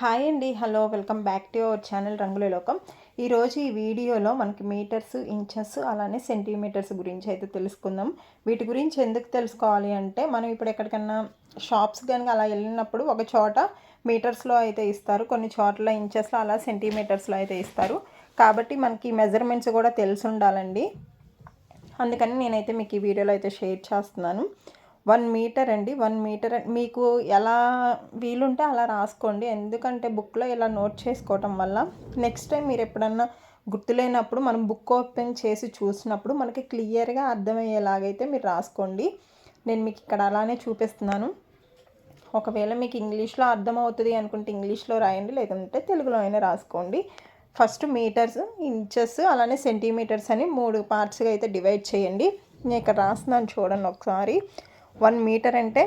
Hi అండి, hello, welcome back to our channel రంగుల లోకం. ఈరోజు ఈ వీడియోలో మనకి మీటర్స్, ఇంచెస్, అలానే సెంటీమీటర్స్ గురించి అయితే తెలుసుకుందాం. వీటి గురించి ఎందుకు తెలుసుకోవాలి అంటే, మనం ఇప్పుడు ఎక్కడికన్నా షాప్స్ కనుక అలా వెళ్ళినప్పుడు ఒక చోట మీటర్స్లో అయితే ఇస్తారు, కొన్ని చోట్ల ఇంచెస్లో అలా సెంటీమీటర్స్లో అయితే ఇస్తారు. కాబట్టి మనకి మెజర్మెంట్స్ కూడా తెలిసి ఉండాలండి. అందుకని నేనైతే మీకు ఈ వీడియోలో అయితే షేర్ చేస్తున్నాను. 1 మీటర్ అండి. 1 మీటర్ మీకు ఎలా వీలుంటే అలా రాసుకోండి. ఎందుకంటే బుక్లో ఇలా నోట్ చేసుకోవటం వల్ల నెక్స్ట్ టైం మీరు ఎప్పుడన్నా గుర్తులేనప్పుడు మనం బుక్ ఓపెన్ చేసి చూసినప్పుడు మనకి క్లియర్గా అర్థమయ్యేలాగైతే మీరు రాసుకోండి. నేను మీకు ఇక్కడ అలానే చూపిస్తున్నాను. ఒకవేళ మీకు ఇంగ్లీష్లో అర్థమవుతుంది అనుకుంటే ఇంగ్లీష్లో రాయండి, లేదంటే తెలుగులో అయినా రాసుకోండి. ఫస్ట్ మీటర్స్, ఇంచెస్, అలానే సెంటీమీటర్స్ అని 3 పార్ట్స్గా అయితే డివైడ్ చేయండి. నేను ఇక్కడ రాస్తున్నాను చూడండి ఒకసారి. 1 మీటర్ అంటే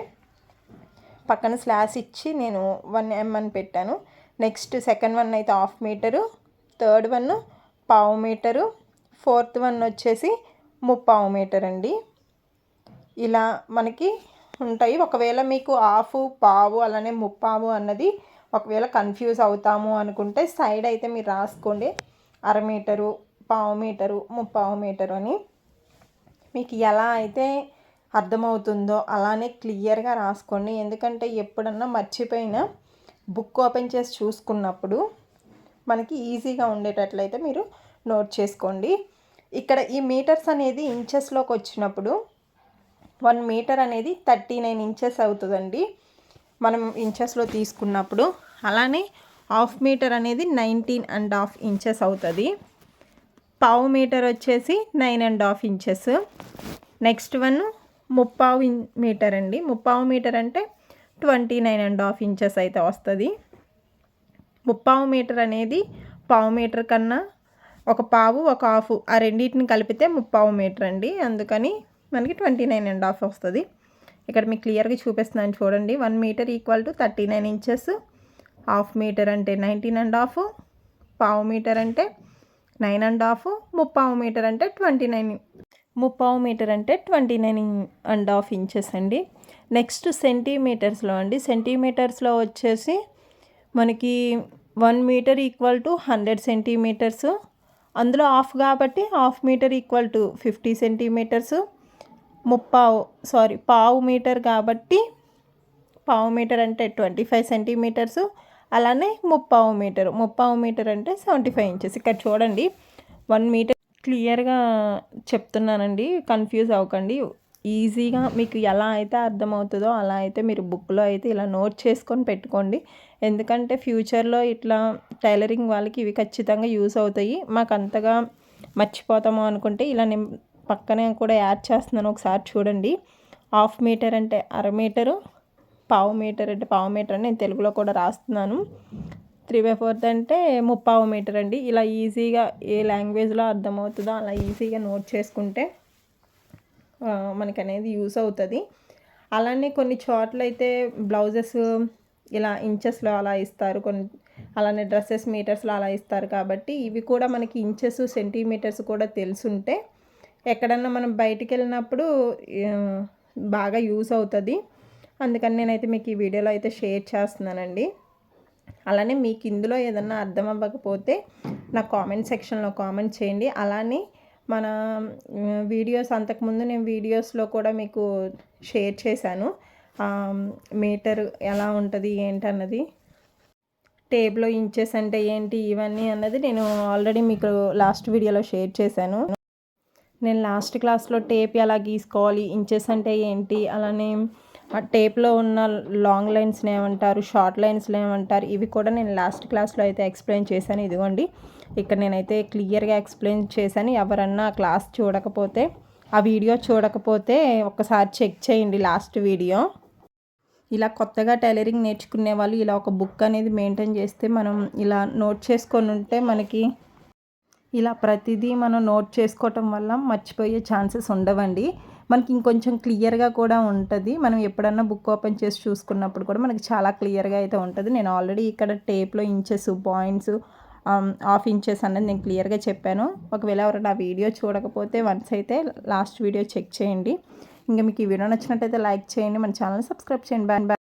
పక్కన స్లాష్ ఇచ్చి నేను 1 mm అని పెట్టాను. నెక్స్ట్ సెకండ్ వన్ అయితే 1/2 metre, third one 1/4 metre, fourth one వచ్చేసి 3/4 మీటర్ అండి. ఇలా మనకి ఉంటాయి. ఒకవేళ మీకు 1/2, పావు, అలానే 3/4 అన్నది ఒకవేళ కన్ఫ్యూజ్ అవుతాము అనుకుంటే సైడ్ అయితే మీరు రాసుకోండి 1/2 మీటరు, 1/4 మీటరు, 3/4 మీటరు అని. మీకు ఎలా అయితే అర్థమవుతుందో అలానే క్లియర్గా రాసుకోండి. ఎందుకంటే ఎప్పుడన్నా మర్చిపోయినా బుక్ ఓపెన్ చేసి చూసుకున్నప్పుడు మనకి ఈజీగా ఉండేటట్లయితే మీరు నోట్ చేసుకోండి. ఇక్కడ ఈ మీటర్స్ అనేది ఇంచెస్లోకి వచ్చినప్పుడు 1 మీటర్ అనేది 39 ఇంచెస్ అవుతుందండి మనం ఇంచెస్లో తీసుకున్నప్పుడు. అలానే 1/2 మీటర్ అనేది 19.5 ఇంచెస్ అవుతుంది. 1/4 మీటర్ వచ్చేసి 9.5 ఇంచెస్. నెక్స్ట్ వన్ 3/4 మీటర్ అండి. 3/4 మీటర్ అంటే 29.5 ఇంచెస్ అయితే వస్తుంది. 3/4 మీటర్ అనేది 1/4 మీటర్ కన్నా ఒక పావు, ఒక హాఫ్, ఆ రెండింటిని కలిపితే 3/4 మీటర్ అండి. అందుకని మనకి 29.5 వస్తుంది. ఇక్కడ మీకు క్లియర్గా చూపిస్తున్నాను చూడండి. 1 metre equal to 39 inches, 1/2 metre అంటే 19.5, 1/4 మీటర్ అంటే 9.5, 3/4 మీటర్ అంటే 29. 3/4 మీటర్ అంటే 29.5 ఇంచెస్ అండి. నెక్స్ట్ సెంటీమీటర్స్లో అండి. సెంటీమీటర్స్లో వచ్చేసి మనకి 1 మీటర్ ఈక్వల్ టు 100 సెంటీమీటర్స్. అందులో హాఫ్ కాబట్టి 1/2 మీటర్ ఈక్వల్ టు 50 సెంటీమీటర్స్. పావు మీటర్ కాబట్టి 1/4 మీటర్ అంటే 25 సెంటీమీటర్స్. అలానే 3/4 మీటర్ అంటే 75 ఇంచెస్. ఇక్కడ చూడండి 1 మీటర్ క్లియర్గా చెప్తున్నానండి, కన్ఫ్యూజ్ అవ్వకండి. ఈజీగా మీకు ఎలా అయితే అర్థమవుతుందో అలా అయితే మీరు బుక్లో అయితే ఇలా నోట్ చేసుకొని పెట్టుకోండి. ఎందుకంటే ఫ్యూచర్లో ఇట్లా టైలరింగ్ వాళ్ళకి ఇవి ఖచ్చితంగా యూస్ అవుతాయి. మాకు అంతగా మర్చిపోతాము అనుకుంటే ఇలా నేను పక్కనే కూడా యాడ్ చేస్తున్నాను, ఒకసారి చూడండి. 1/2 మీటర్ అంటే 1/2 మీటరు, 1/4 మీటర్ అంటే 1/4 మీటర్ అని నేను తెలుగులో కూడా రాస్తున్నాను. 3/4 అంటే 3/4 మీటర్ అండి. ఇలా ఈజీగా ఏ లాంగ్వేజ్లో అర్థమవుతుందో అలా ఈజీగా నోట్ చేసుకుంటే మనకు అనేది యూస్ అవుతుంది. అలానే కొన్ని చోట్ల అయితే బ్లౌజెస్ ఇలా ఇంచెస్లో అలా ఇస్తారు, అలానే డ్రెస్సెస్ మీటర్స్లో అలా ఇస్తారు. కాబట్టి ఇవి కూడా మనకి ఇంచెస్, సెంటీమీటర్స్ కూడా తెలుసుంటే ఎక్కడన్నా మనం బయటికి వెళ్ళినప్పుడు బాగా యూస్ అవుతుంది. అందుకని నేనైతే మీకు ఈ వీడియోలో అయితే షేర్ చేస్తున్నానండి. అలానే మీకు ఇందులో ఏదన్నా అర్థం అవ్వకపోతే నా కామెంట్ సెక్షన్లో కామెంట్ చేయండి. అలానే మన వీడియోస్ అంతకుముందు నేను వీడియోస్లో కూడా మీకు షేర్ చేశాను, మీటర్ ఎలా ఉంటుంది ఏంటన్నది, టేప్లో ఇంచెస్ అంటే ఏంటి ఇవన్నీ అన్నది నేను ఆల్రెడీ మీకు లాస్ట్ వీడియోలో షేర్ చేశాను. నేను లాస్ట్ క్లాస్లో టేప్ ఎలా గీసుకోవాలి, ఇంచెస్ అంటే ఏంటి, అలానే ఆ టేప్లో ఉన్న లాంగ్ లైన్స్ని ఏమంటారు, షార్ట్ లైన్స్ని ఏమంటారు, ఇవి కూడా నేను లాస్ట్ క్లాస్లో అయితే ఎక్స్ప్లెయిన్ చేశాను. ఇదిగోండి ఇక్కడ నేనైతే క్లియర్గా ఎక్స్ప్లెయిన్ చేశాను. ఎవరన్నా క్లాస్ చూడకపోతే, ఆ వీడియో చూడకపోతే ఒక్కసారి చెక్ చేయండి లాస్ట్ వీడియో. ఇలా కొత్తగా టైలరింగ్ నేర్చుకునే వాళ్ళు ఇలా ఒక బుక్ అనేది మెయింటైన్ చేస్తే, మనం ఇలా నోట్ చేసుకొని ఉంటే మనకి ఇలా ప్రతిదీ మనం నోట్ చేసుకోవటం వల్ల మర్చిపోయే ఛాన్సెస్ ఉండవండి. మనకి ఇంకొంచెం క్లియర్గా కూడా ఉంటుంది. మనం ఎప్పుడన్నా బుక్ ఓపెన్ చేసి చూసుకున్నప్పుడు కూడా మనకి చాలా క్లియర్గా అయితే ఉంటుంది. నేను ఆల్రెడీ ఇక్కడ టేప్లో ఇంచెస్, పాయింట్స్, 1/2 ఇంచెస్ అన్నది నేను క్లియర్గా చెప్పాను. ఒకవేళ ఎవరైనా ఆ వీడియో చూడకపోతే వన్స్ అయితే లాస్ట్ వీడియో చెక్ చేయండి. ఇంకా మీకు ఈ వీడియో నచ్చినట్టయితే లైక్ చేయండి, మన ఛానల్ని సబ్స్క్రైబ్ చేయండి. బాయ్.